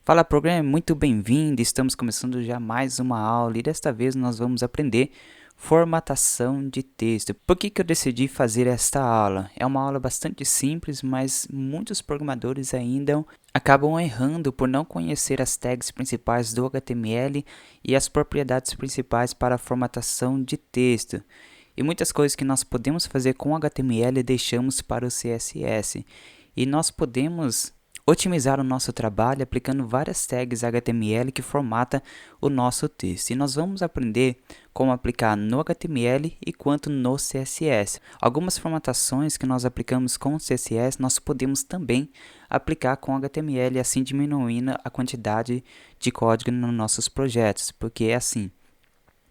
Fala Programmer, muito bem-vindo, estamos começando já mais uma aula e desta vez nós vamos aprender formatação de texto. Por que eu decidi fazer esta aula? É uma aula bastante simples, mas muitos programadores ainda acabam errando por não conhecer as tags principais do HTML e as propriedades principais para a formatação de texto. E muitas coisas que nós podemos fazer com HTML deixamos para o CSS. E nós podemos otimizar o nosso trabalho aplicando várias tags HTML que formata o nosso texto. E nós vamos aprender como aplicar no HTML e quanto no CSS. Algumas formatações que nós aplicamos com o CSS, nós podemos também aplicar com HTML, assim diminuindo a quantidade de código nos nossos projetos, porque é assim,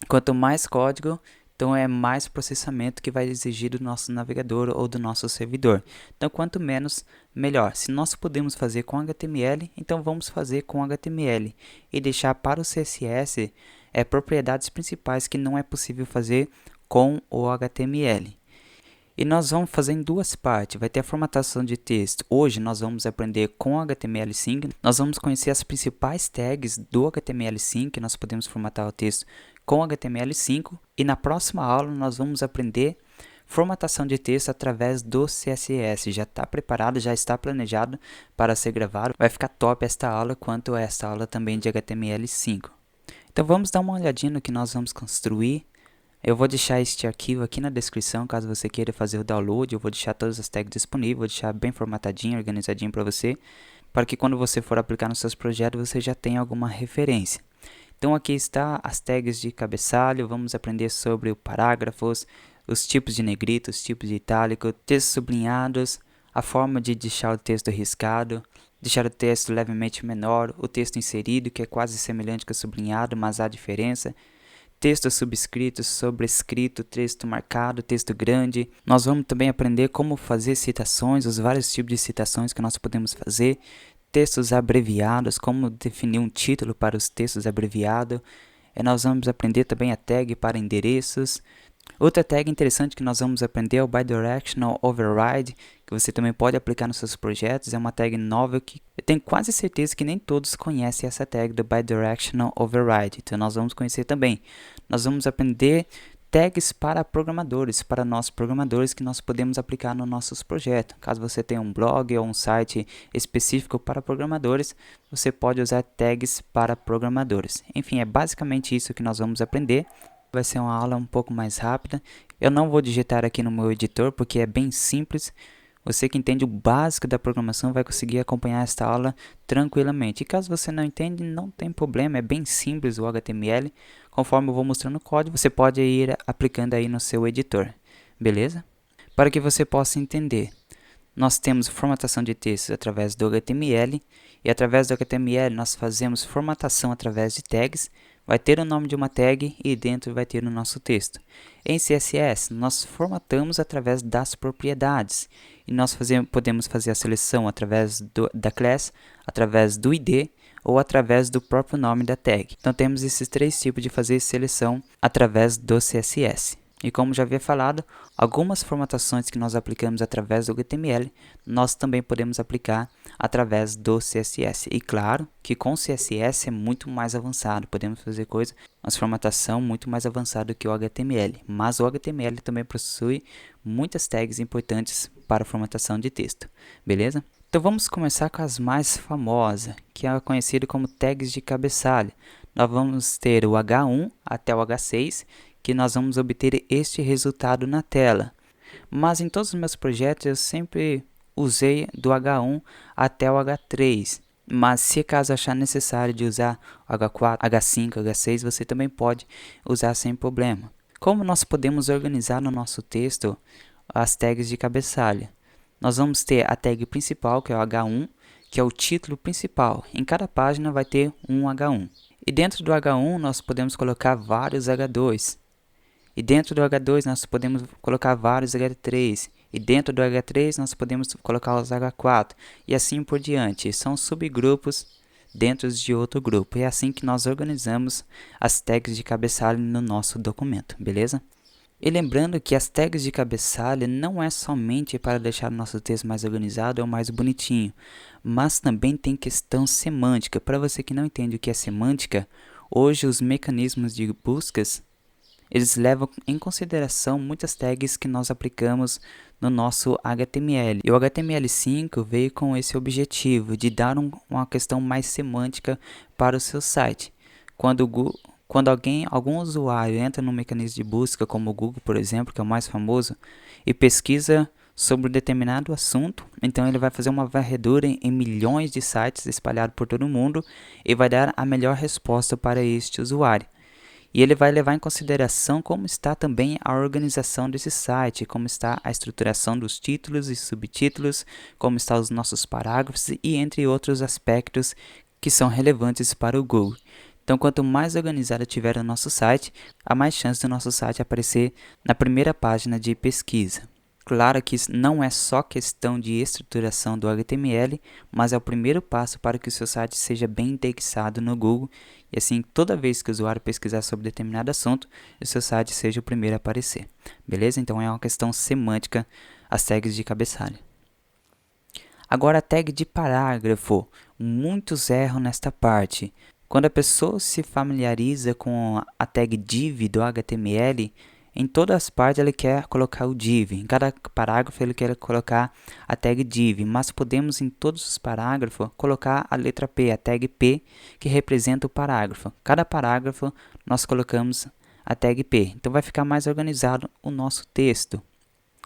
quanto mais código, então é mais processamento que vai exigir do nosso navegador ou do nosso servidor. Então quanto menos, melhor. Se nós podemos fazer com HTML, então vamos fazer com HTML e deixar para o CSS propriedades principais que não é possível fazer com o HTML. E nós vamos fazer em duas partes, vai ter a formatação de texto. Hoje nós vamos aprender com HTML5, nós vamos conhecer as principais tags do HTML5, que nós podemos formatar o texto com HTML5. E na próxima aula nós vamos aprender formatação de texto através do CSS. Já está preparado, já está planejado para ser gravado. Vai ficar top esta aula, quanto esta aula também de HTML5. Então vamos dar uma olhadinha no que nós vamos construir. Eu vou deixar este arquivo aqui na descrição, caso você queira fazer o download. Eu vou deixar todas as tags disponíveis, vou deixar bem formatadinho, organizadinho para você, para que quando você for aplicar nos seus projetos, você já tenha alguma referência. Então aqui está as tags de cabeçalho, vamos aprender sobre os parágrafos, os tipos de negrito, os tipos de itálico, textos sublinhados, a forma de deixar o texto riscado, deixar o texto levemente menor, o texto inserido, que é quase semelhante com o sublinhado, mas há diferença, texto subscrito, sobrescrito, texto marcado, texto grande. Nós vamos também aprender como fazer citações, os vários tipos de citações que nós podemos fazer, textos abreviados, como definir um título para os textos abreviados. Nós vamos aprender também a tag para endereços. Outra tag interessante que nós vamos aprender é o Bidirectional Override, que você também pode aplicar nos seus projetos. É uma tag nova que eu tenho quase certeza que nem todos conhecem essa tag do Bidirectional Override. Então nós vamos conhecer também. Nós vamos aprender tags para programadores, para nós programadores, que nós podemos aplicar nos nossos projetos. Caso você tenha um blog ou um site específico para programadores, você pode usar tags para programadores. Enfim, é basicamente isso que nós vamos aprender. Vai ser uma aula um pouco mais rápida. Eu não vou digitar aqui no meu editor porque é bem simples. Você que entende o básico da programação vai conseguir acompanhar esta aula tranquilamente. E caso você não entende, não tem problema, é bem simples o HTML. Conforme eu vou mostrando o código, você pode ir aplicando aí no seu editor, beleza? Para que você possa entender, nós temos formatação de texto através do HTML. E através do HTML nós fazemos formatação através de tags. Vai ter o nome de uma tag e dentro vai ter o nosso texto. Em CSS, nós formatamos através das propriedades. E nós podemos fazer a seleção através da class, através do ID ou através do próprio nome da tag. Então temos esses três tipos de fazer seleção através do CSS. E como já havia falado, algumas formatações que nós aplicamos através do HTML, nós também podemos aplicar através do CSS. E claro que com o CSS é muito mais avançado, podemos fazer uma formatação muito mais avançada que o HTML. Mas o HTML também possui muitas tags importantes para a formatação de texto, beleza? Então vamos começar com as mais famosas, que é conhecido como tags de cabeçalho. Nós vamos ter o H1 até o H6, que nós vamos obter este resultado na tela. Mas em todos os meus projetos eu sempre usei do H1 até o H3. Mas se caso achar necessário de usar o H4, H5, H6, você também pode usar sem problema. Como nós podemos organizar no nosso texto as tags de cabeçalho? Nós vamos ter a tag principal, que é o H1, que é o título principal. Em cada página vai ter um H1. E dentro do H1 nós podemos colocar vários H2. E dentro do H2 nós podemos colocar vários H3. E dentro do H3 nós podemos colocar os H4. E assim por diante. São subgrupos dentro de outro grupo. É assim que nós organizamos as tags de cabeçalho no nosso documento, beleza? E lembrando que as tags de cabeçalho não é somente para deixar o nosso texto mais organizado ou mais bonitinho, mas também tem questão semântica. Para você que não entende o que é semântica, hoje os mecanismos de buscas eles levam em consideração muitas tags que nós aplicamos no nosso HTML. E o HTML5 veio com esse objetivo de dar uma questão mais semântica para o seu site. Quando algum usuário entra no mecanismo de busca, como o Google, por exemplo, que é o mais famoso, e pesquisa sobre um determinado assunto, então ele vai fazer uma varredura em milhões de sites espalhados por todo o mundo e vai dar a melhor resposta para este usuário. E ele vai levar em consideração como está também a organização desse site, como está a estruturação dos títulos e subtítulos, como estão os nossos parágrafos e entre outros aspectos que são relevantes para o Google. Então, quanto mais organizado tiver o nosso site, há mais chance do nosso site aparecer na primeira página de pesquisa. Claro que isso não é só questão de estruturação do HTML, mas é o primeiro passo para que o seu site seja bem indexado no Google e assim toda vez que o usuário pesquisar sobre determinado assunto, o seu site seja o primeiro a aparecer. Beleza? Então é uma questão semântica as tags de cabeçalho. Agora a tag de parágrafo. Muitos erram nesta parte. Quando a pessoa se familiariza com a tag div do HTML, em todas as partes ele quer colocar o div, em cada parágrafo ele quer colocar a tag div, mas podemos em todos os parágrafos colocar a letra P, a tag P, que representa o parágrafo. Cada parágrafo nós colocamos a tag P, então vai ficar mais organizado o nosso texto.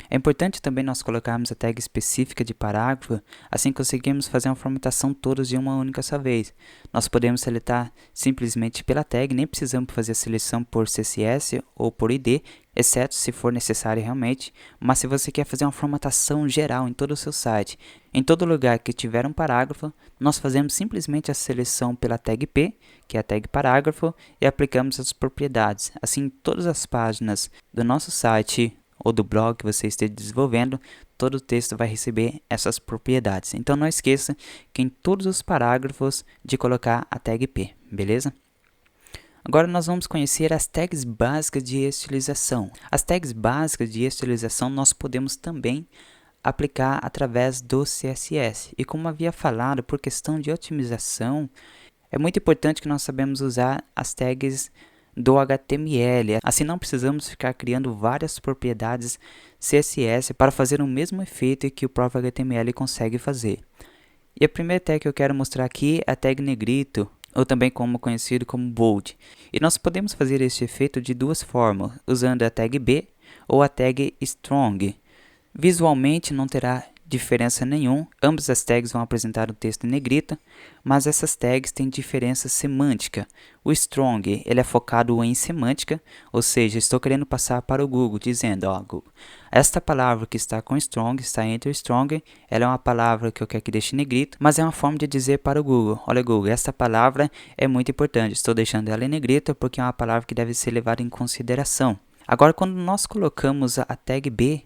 É importante também nós colocarmos a tag específica de parágrafo, assim conseguimos fazer uma formatação todos de uma única só vez. Nós podemos seletar simplesmente pela tag, nem precisamos fazer a seleção por CSS ou por ID, exceto se for necessário realmente, mas se você quer fazer uma formatação geral em todo o seu site, em todo lugar que tiver um parágrafo, nós fazemos simplesmente a seleção pela tag P, que é a tag parágrafo, e aplicamos as propriedades. Assim, todas as páginas do nosso site ou do blog que você esteja desenvolvendo, todo o texto vai receber essas propriedades. Então não esqueça que em todos os parágrafos de colocar a tag P, beleza? Agora nós vamos conhecer as tags básicas de estilização. As tags básicas de estilização nós podemos também aplicar através do CSS. E como havia falado, por questão de otimização, é muito importante que nós sabemos usar as tags do HTML. Assim não precisamos ficar criando várias propriedades CSS para fazer o mesmo efeito que o próprio HTML consegue fazer. E a primeira tag que eu quero mostrar aqui é a tag negrito, ou também conhecido como bold. E nós podemos fazer este efeito de duas formas, usando a tag B ou a tag strong. Visualmente não terá diferença nenhuma, ambas as tags vão apresentar o texto em negrita, mas essas tags têm diferença semântica. O strong ele é focado em semântica, ou seja, estou querendo passar para o Google, dizendo, ó Google, esta palavra que está com strong, está entre o strong, ela é uma palavra que eu quero que deixe em negrito, mas é uma forma de dizer para o Google, olha Google, esta palavra é muito importante, estou deixando ela em negrita porque é uma palavra que deve ser levada em consideração. Agora, quando nós colocamos a tag B,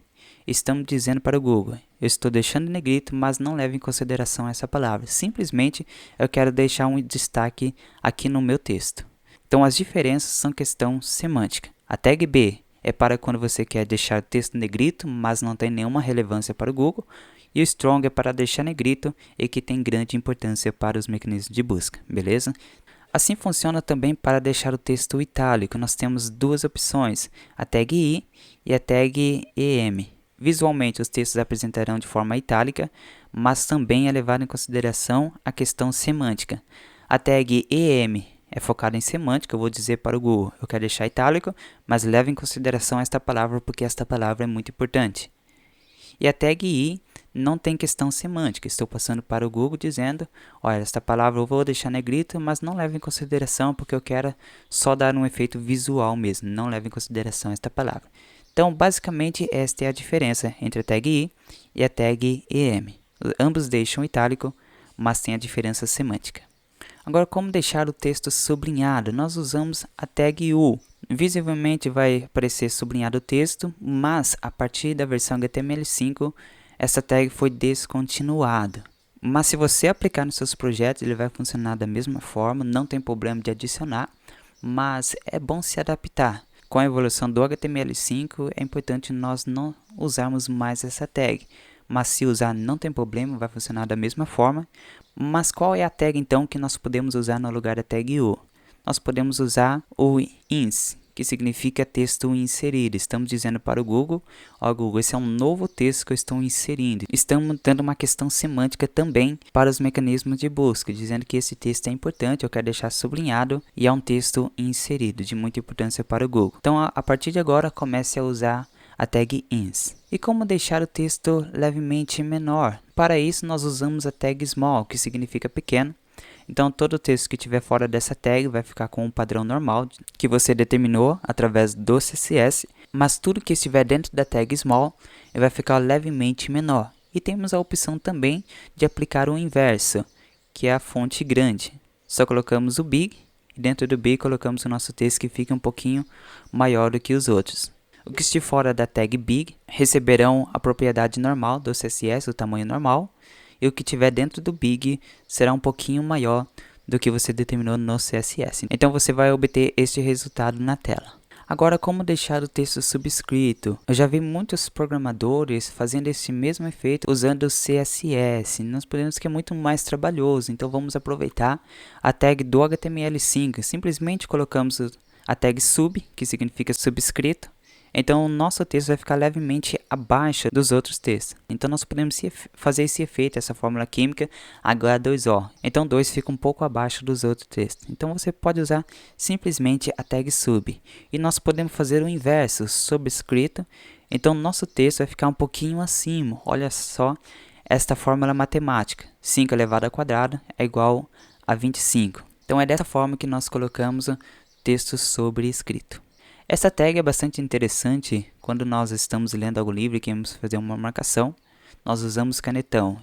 estamos dizendo para o Google, eu estou deixando em negrito, mas não leve em consideração essa palavra. Simplesmente eu quero deixar um destaque aqui no meu texto. Então as diferenças são questão semântica. A tag B é para quando você quer deixar o texto em negrito, mas não tem nenhuma relevância para o Google. E o strong é para deixar negrito e que tem grande importância para os mecanismos de busca, beleza? Assim funciona também para deixar o texto itálico. Nós temos duas opções, a tag I e a tag EM. Visualmente, os textos apresentarão de forma itálica, mas também é levado em consideração a questão semântica. A tag EM é focada em semântica, eu vou dizer para o Google, eu quero deixar itálico, mas leve em consideração esta palavra porque esta palavra é muito importante. E a tag I não tem questão semântica, estou passando para o Google dizendo, olha, esta palavra eu vou deixar negrito, mas não leve em consideração porque eu quero só dar um efeito visual mesmo, não leve em consideração esta palavra. Então, basicamente, esta é a diferença entre a tag I e a tag EM. Ambos deixam itálico, mas tem a diferença semântica. Agora, como deixar o texto sublinhado? Nós usamos a tag U. Visivelmente vai aparecer sublinhado o texto, mas a partir da versão HTML5, essa tag foi descontinuada. Mas se você aplicar nos seus projetos, ele vai funcionar da mesma forma, não tem problema de adicionar, mas é bom se adaptar. com a evolução do HTML5 é importante nós não usarmos mais essa tag. Mas se usar não tem problema, vai funcionar da mesma forma. Mas qual é a tag então que nós podemos usar no lugar da tag U? Nós podemos usar o ins, que significa texto inserido. Estamos dizendo para o Google, ó Google, esse é um novo texto que eu estou inserindo. Estamos dando uma questão semântica também para os mecanismos de busca, dizendo que esse texto é importante, eu quero deixar sublinhado e é um texto inserido, de muita importância para o Google. Então, a partir de agora, comece a usar a tag ins. E como deixar o texto levemente menor? Para isso, nós usamos a tag small, que significa pequeno. Então, todo o texto que estiver fora dessa tag vai ficar com o padrão normal que você determinou através do CSS, mas tudo que estiver dentro da tag small vai ficar levemente menor. E temos a opção também de aplicar o inverso, que é a fonte grande. Só colocamos o big e dentro do big colocamos o nosso texto que fica um pouquinho maior do que os outros. O que estiver fora da tag big receberão a propriedade normal do CSS, o tamanho normal. E o que tiver dentro do big será um pouquinho maior do que você determinou no CSS. Então você vai obter este resultado na tela. Agora, como deixar o texto subscrito? Eu já vi muitos programadores fazendo esse mesmo efeito usando o CSS. Nós podemos que é muito mais trabalhoso, então vamos aproveitar a tag do HTML5. Simplesmente colocamos a tag sub, que significa subscrito. Então, o nosso texto vai ficar levemente abaixo dos outros textos. Então, nós podemos fazer esse efeito, essa fórmula química H2O. Então, 2 fica um pouco abaixo dos outros textos. Então, você pode usar simplesmente a tag sub. E nós podemos fazer o inverso, subscrito. Então, nosso texto vai ficar um pouquinho acima. Olha só esta fórmula matemática. 5 elevado ao quadrado é igual a 25. Então, é dessa forma que nós colocamos o texto sobrescrito. Essa tag é bastante interessante quando nós estamos lendo algo livre e queremos fazer uma marcação. Nós usamos canetão.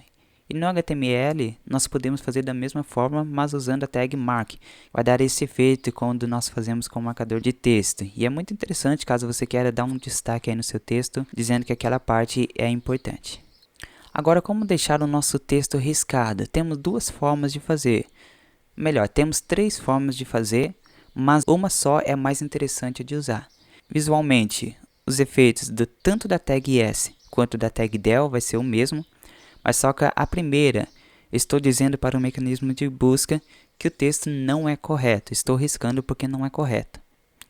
E no HTML nós podemos fazer da mesma forma, mas usando a tag mark. Vai dar esse efeito quando nós fazemos com o marcador de texto. E é muito interessante caso você queira dar um destaque aí no seu texto, dizendo que aquela parte é importante. Agora, como deixar o nosso texto riscado? Temos duas formas de fazer. Melhor, temos 3 formas de fazer, mas uma só é mais interessante de usar. Visualmente, os efeitos tanto da tag S quanto da tag del vai ser o mesmo, mas só que a primeira, estou dizendo para o mecanismo de busca que o texto não é correto, estou riscando porque não é correto.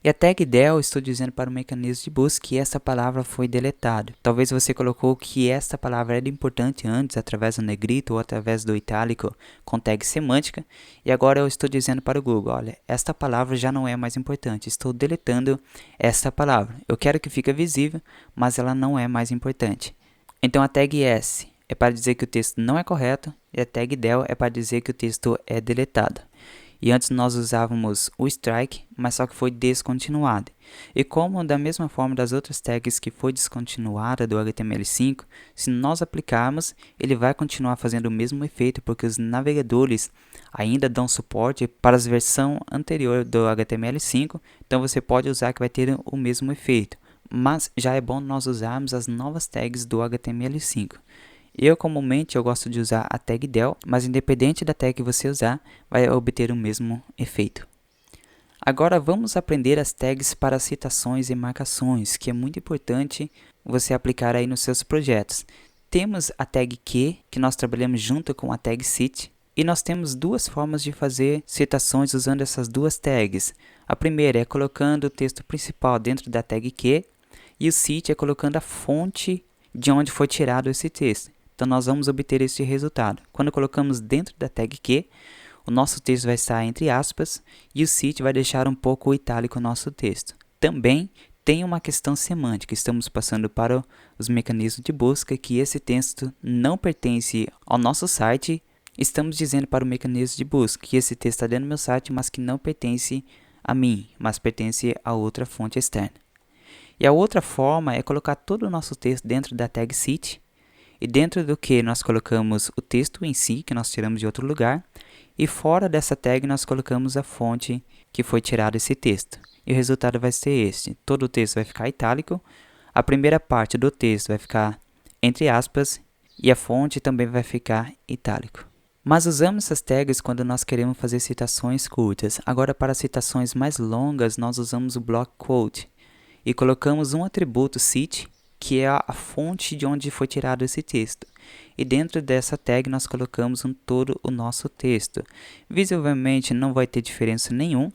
E a tag del, estou dizendo para o mecanismo de busca que essa palavra foi deletada. Talvez você colocou que esta palavra era importante antes, através do negrito ou através do itálico com tag semântica. E agora eu estou dizendo para o Google, olha, esta palavra já não é mais importante, estou deletando esta palavra. Eu quero que fique visível, mas ela não é mais importante. Então a tag S é para dizer que o texto não é correto e a tag del é para dizer que o texto é deletado. E antes nós usávamos o strike, mas só que foi descontinuado. E como da mesma forma das outras tags que foi descontinuada do HTML5, se nós aplicarmos, ele vai continuar fazendo o mesmo efeito, porque os navegadores ainda dão suporte para a versão anterior do HTML5, então você pode usar que vai ter o mesmo efeito. Mas já é bom nós usarmos as novas tags do HTML5. Comumente, eu gosto de usar a tag del, mas independente da tag que você usar, vai obter o mesmo efeito. Agora vamos aprender as tags para citações e marcações, que é muito importante você aplicar aí nos seus projetos. Temos a tag que nós trabalhamos junto com a tag cite, e nós temos duas formas de fazer citações usando essas duas tags. A primeira é colocando o texto principal dentro da tag que, e o cite é colocando a fonte de onde foi tirado esse texto. Então, nós vamos obter este resultado. Quando colocamos dentro da tag que, o nosso texto vai estar entre aspas e o cite vai deixar um pouco itálico o nosso texto. Também tem uma questão semântica. Estamos passando para os mecanismos de busca que esse texto não pertence ao nosso site. Estamos dizendo para o mecanismo de busca que esse texto está dentro do meu site, mas que não pertence a mim, mas pertence a outra fonte externa. E a outra forma é colocar todo o nosso texto dentro da tag cite. E dentro do que nós colocamos o texto em si, que nós tiramos de outro lugar, e fora dessa tag nós colocamos a fonte que foi tirado esse texto. E o resultado vai ser este. Todo o texto vai ficar itálico, a primeira parte do texto vai ficar entre aspas, e a fonte também vai ficar itálico. Mas usamos essas tags quando nós queremos fazer citações curtas. Agora, para citações mais longas, nós usamos o block quote. e colocamos um atributo cite, que é a fonte de onde foi tirado esse texto. E dentro dessa tag nós colocamos todo o nosso texto. Visivelmente não vai ter diferença nenhuma.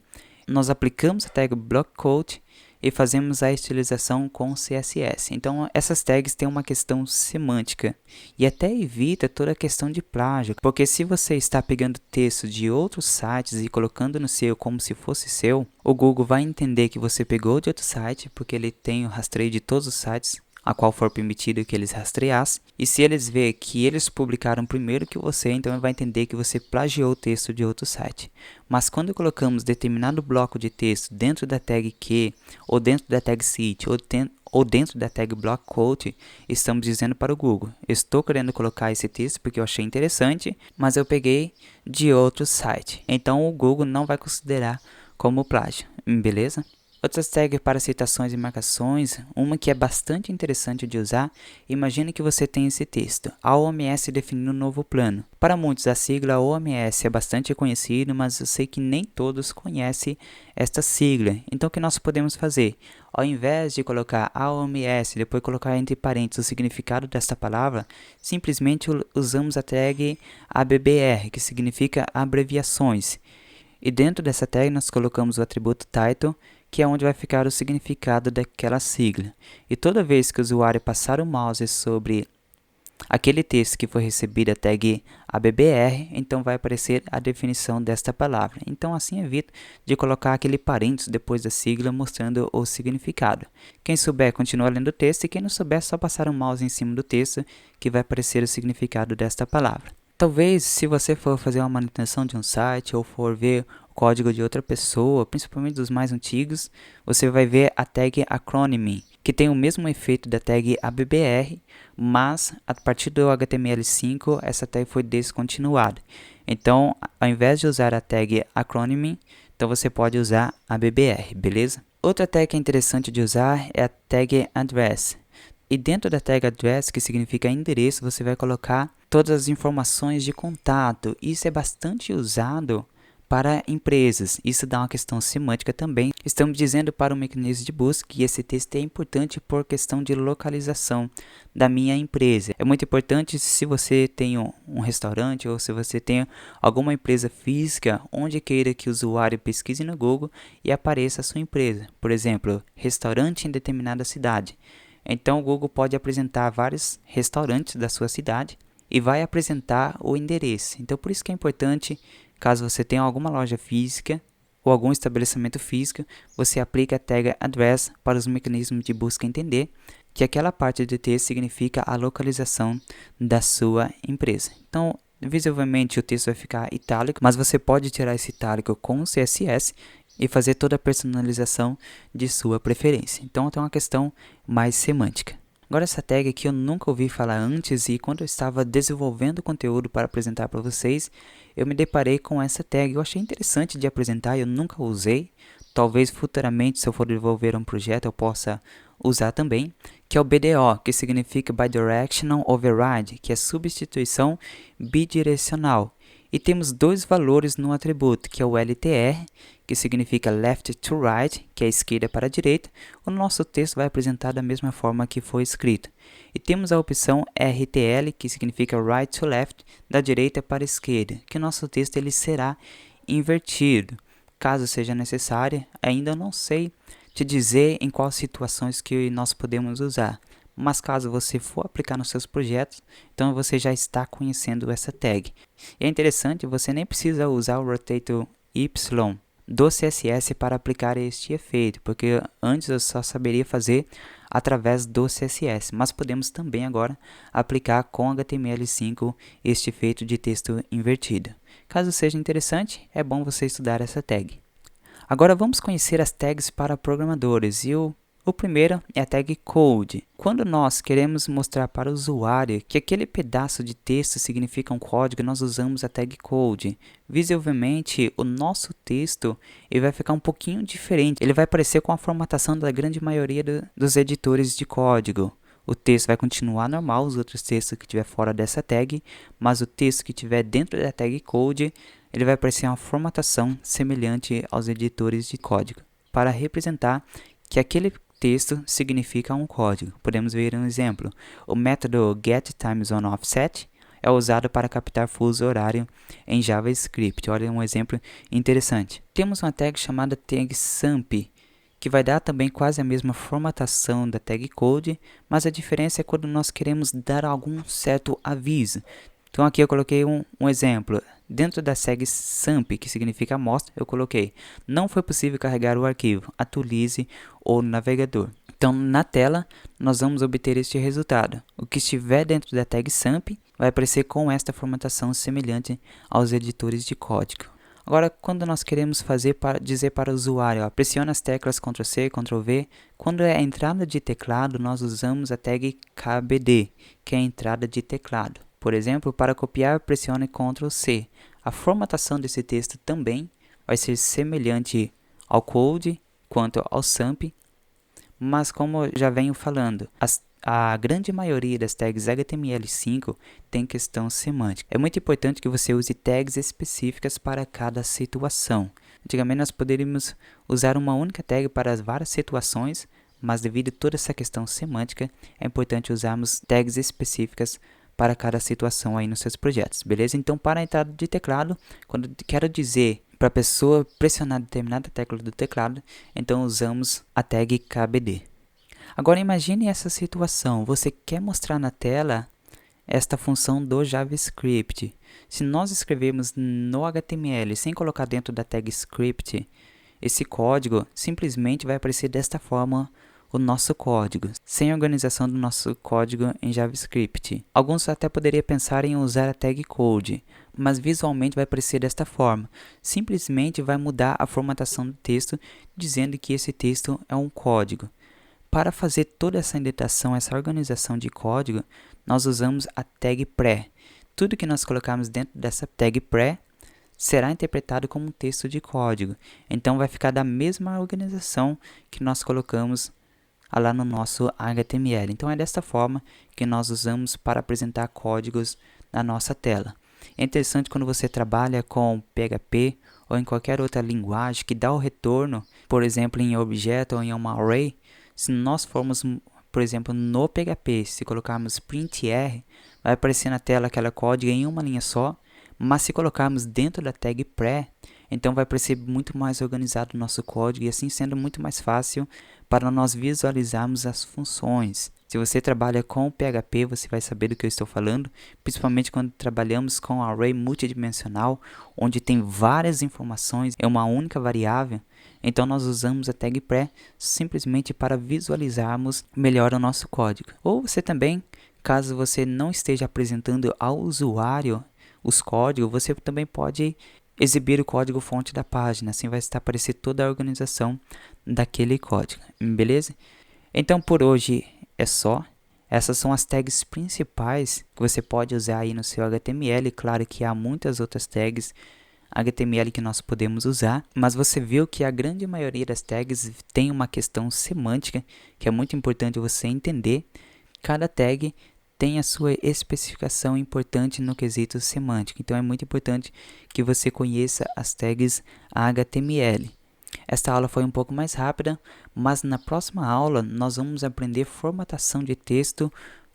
Nós aplicamos a tag block quote e fazemos a estilização com CSS. Então essas tags têm uma questão semântica e até evita toda a questão de plágio, porque se você está pegando texto de outros sites e colocando no seu como se fosse seu, o Google vai entender que você pegou de outro site, porque ele tem o rastreio de todos os sites a qual for permitido que eles rastreassem, e se eles verem que eles publicaram primeiro que você, então ele vai entender que você plagiou o texto de outro site. Mas quando colocamos determinado bloco de texto dentro da tag que, ou dentro da tag cite, ou dentro da tag block quote, estamos dizendo para o Google, estou querendo colocar esse texto porque eu achei interessante, mas eu peguei de outro site. Então o Google não vai considerar como plágio, beleza? Outras tags para citações e marcações, uma que é bastante interessante de usar, imagine que você tem esse texto, a OMS definindo um novo plano. Para muitos a sigla OMS é bastante conhecida, mas eu sei que nem todos conhecem esta sigla. Então o que nós podemos fazer? Ao invés de colocar a OMS e depois colocar entre parênteses o significado desta palavra, simplesmente usamos a tag ABBR, que significa abreviações. E dentro dessa tag nós colocamos o atributo title, que é onde vai ficar o significado daquela sigla. E toda vez que o usuário passar o mouse sobre aquele texto que foi recebido a tag ABBR, então vai aparecer a definição desta palavra. Então assim evita de colocar aquele parênteses depois da sigla mostrando o significado. Quem souber continua lendo o texto e quem não souber só passar o mouse em cima do texto que vai aparecer o significado desta palavra. Talvez, se você for fazer uma manutenção de um site ou for ver o código de outra pessoa, principalmente dos mais antigos, você vai ver a tag acronym, que tem o mesmo efeito da tag ABBR, mas a partir do HTML5 essa tag foi descontinuada. Então, ao invés de usar a tag acronym, então você pode usar ABBR, beleza? Outra tag que é interessante de usar é a tag address. E dentro da tag address, que significa endereço, você vai colocar todas as informações de contato. Isso é bastante usado para empresas. Isso dá uma questão semântica também. Estamos dizendo para o mecanismo de busca que esse texto é importante por questão de localização da minha empresa. É muito importante se você tem um restaurante ou se você tem alguma empresa física onde queira que o usuário pesquise no Google e apareça a sua empresa. Por exemplo, restaurante em determinada cidade. Então o Google pode apresentar vários restaurantes da sua cidade e vai apresentar o endereço. Então por isso que é importante, caso você tenha alguma loja física ou algum estabelecimento físico, você aplica a tag address para os mecanismos de busca entender que aquela parte de texto significa a localização da sua empresa. Então visivelmente o texto vai ficar itálico, mas você pode tirar esse itálico com o CSS e fazer toda a personalização de sua preferência. Então tem uma questão mais semântica. Agora essa tag aqui eu nunca ouvi falar antes e quando eu estava desenvolvendo conteúdo para apresentar para vocês, eu me deparei com essa tag. Eu achei interessante de apresentar, eu nunca usei. Talvez futuramente, se eu for desenvolver um projeto, eu possa usar também, que é o BDO, que significa Bidirectional Override, que é substituição bidirecional. E temos dois valores no atributo, que é o LTR, que significa Left to Right, que é esquerda para a direita. O nosso texto vai apresentar da mesma forma que foi escrito. E temos a opção RTL, que significa Right to Left, da direita para a esquerda, que o nosso texto ele será invertido. Caso seja necessário, ainda não sei te dizer em quais situações que nós podemos usar. Mas caso você for aplicar nos seus projetos, então você já está conhecendo essa tag. E é interessante, você nem precisa usar o Rotate Y do CSS para aplicar este efeito, porque antes eu só saberia fazer através do CSS, mas podemos também agora aplicar com HTML5 este efeito de texto invertido. Caso seja interessante, é bom você estudar essa tag. Agora vamos conhecer as tags para programadores e o primeiro é a tag code. Quando nós queremos mostrar para o usuário que aquele pedaço de texto significa um código, nós usamos a tag code. Visivelmente, o nosso texto ele vai ficar um pouquinho diferente. Ele vai aparecer com a formatação da grande maioria dos editores de código. O texto vai continuar normal, os outros textos que estiver fora dessa tag, mas o texto que estiver dentro da tag code, ele vai aparecer uma formatação semelhante aos editores de código, para representar que aquele texto significa um código. Podemos ver um exemplo. O método getTimeZoneOffset é usado para captar fuso horário em JavaScript. Olha um exemplo interessante. Temos uma tag chamada tag_samp, que vai dar também quase a mesma formatação da tag code, mas a diferença é quando nós queremos dar algum certo aviso. Então aqui eu coloquei um exemplo. Dentro da tag samp, que significa amostra, eu coloquei: não foi possível carregar o arquivo, atualize o navegador. Então na tela nós vamos obter este resultado. O que estiver dentro da tag samp vai aparecer com esta formatação semelhante aos editores de código. Agora, quando nós queremos dizer para o usuário, pressione as teclas Ctrl+C, Ctrl+V, quando é a entrada de teclado, nós usamos a tag KBD, que é a entrada de teclado. Por exemplo, para copiar, pressione Ctrl+C. A formatação desse texto também vai ser semelhante ao code quanto ao samp, mas como eu já venho falando, a grande maioria das tags HTML5 tem questão semântica. É muito importante que você use tags específicas para cada situação. Antigamente nós poderíamos usar uma única tag para várias situações, mas devido a toda essa questão semântica, é importante usarmos tags específicas para cada situação aí nos seus projetos, beleza? Então, para a entrada de teclado, quando quero dizer para a pessoa pressionar determinada tecla do teclado, então usamos a tag KBD. Agora imagine essa situação, você quer mostrar na tela esta função do JavaScript. Se nós escrevermos no HTML sem colocar dentro da tag script, esse código simplesmente vai aparecer desta forma o nosso código, sem organização do nosso código em JavaScript. Alguns até poderiam pensar em usar a tag code, mas visualmente vai aparecer desta forma. Simplesmente vai mudar a formatação do texto, dizendo que esse texto é um código. Para fazer toda essa indentação, essa organização de código, nós usamos a tag pré. Tudo que nós colocarmos dentro dessa tag pré será interpretado como um texto de código. Então vai ficar da mesma organização que nós colocamos lá no nosso HTML. Então é desta forma que nós usamos para apresentar códigos na nossa tela. É interessante quando você trabalha com PHP ou em qualquer outra linguagem que dá o retorno, por exemplo, em objeto ou em uma array. Se nós formos, por exemplo, no PHP, se colocarmos printr, vai aparecer na tela aquela código em uma linha só, mas se colocarmos dentro da tag pré, então vai aparecer muito mais organizado o nosso código e assim sendo muito mais fácil para nós visualizarmos as funções. Se você trabalha com PHP, você vai saber do que eu estou falando, principalmente quando trabalhamos com array multidimensional, onde tem várias informações em uma única variável. Então nós usamos a tag pré simplesmente para visualizarmos melhor o nosso código. Ou você também, caso você não esteja apresentando ao usuário os códigos, você também pode exibir o código fonte da página. Assim vai estar aparecer toda a organização daquele código, beleza? Então por hoje é só. Essas são as tags principais que você pode usar aí no seu HTML. Claro que há muitas outras tags HTML que nós podemos usar, mas você viu que a grande maioria das tags tem uma questão semântica que é muito importante você entender. Cada tag tem a sua especificação importante no quesito semântico, então é muito importante que você conheça as tags HTML. Esta aula foi um pouco mais rápida, mas na próxima aula nós vamos aprender formatação de texto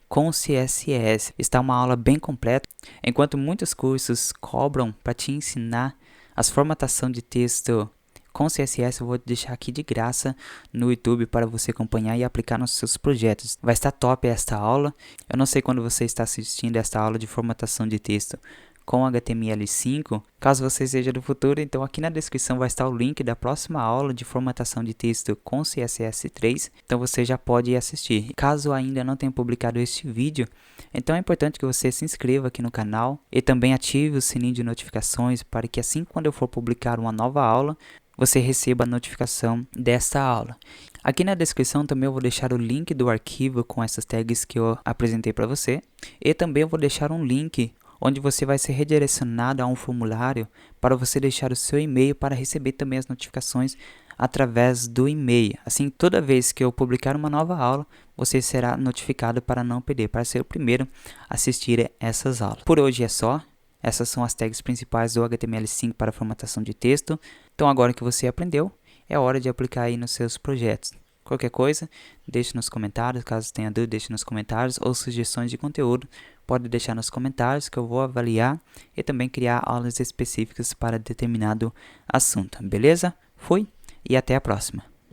com CSS. Está uma aula bem completa. Enquanto muitos cursos cobram para te ensinar as formatação de texto com CSS, eu vou deixar aqui de graça no YouTube para você acompanhar e aplicar nos seus projetos. Vai estar top esta aula. Eu não sei quando você está assistindo esta aula de formatação de texto com HTML5. Caso você seja do futuro, então aqui na descrição vai estar o link da próxima aula de formatação de texto com CSS3, então você já pode assistir. Caso ainda não tenha publicado este vídeo, então é importante que você se inscreva aqui no canal e também ative o sininho de notificações para que assim quando eu for publicar uma nova aula, você receba a notificação desta aula. Aqui na descrição também eu vou deixar o link do arquivo com essas tags que eu apresentei para você, e também eu vou deixar um link onde você vai ser redirecionado a um formulário para você deixar o seu e-mail para receber também as notificações através do e-mail. Assim, toda vez que eu publicar uma nova aula, você será notificado para não perder, para ser o primeiro a assistir essas aulas. Por hoje é só. Essas são as tags principais do HTML5 para formatação de texto. Então agora que você aprendeu, é hora de aplicar aí nos seus projetos. Qualquer coisa, deixe nos comentários, caso tenha dúvida, deixe nos comentários, ou sugestões de conteúdo, pode deixar nos comentários que eu vou avaliar e também criar aulas específicas para determinado assunto, beleza? Fui e até a próxima!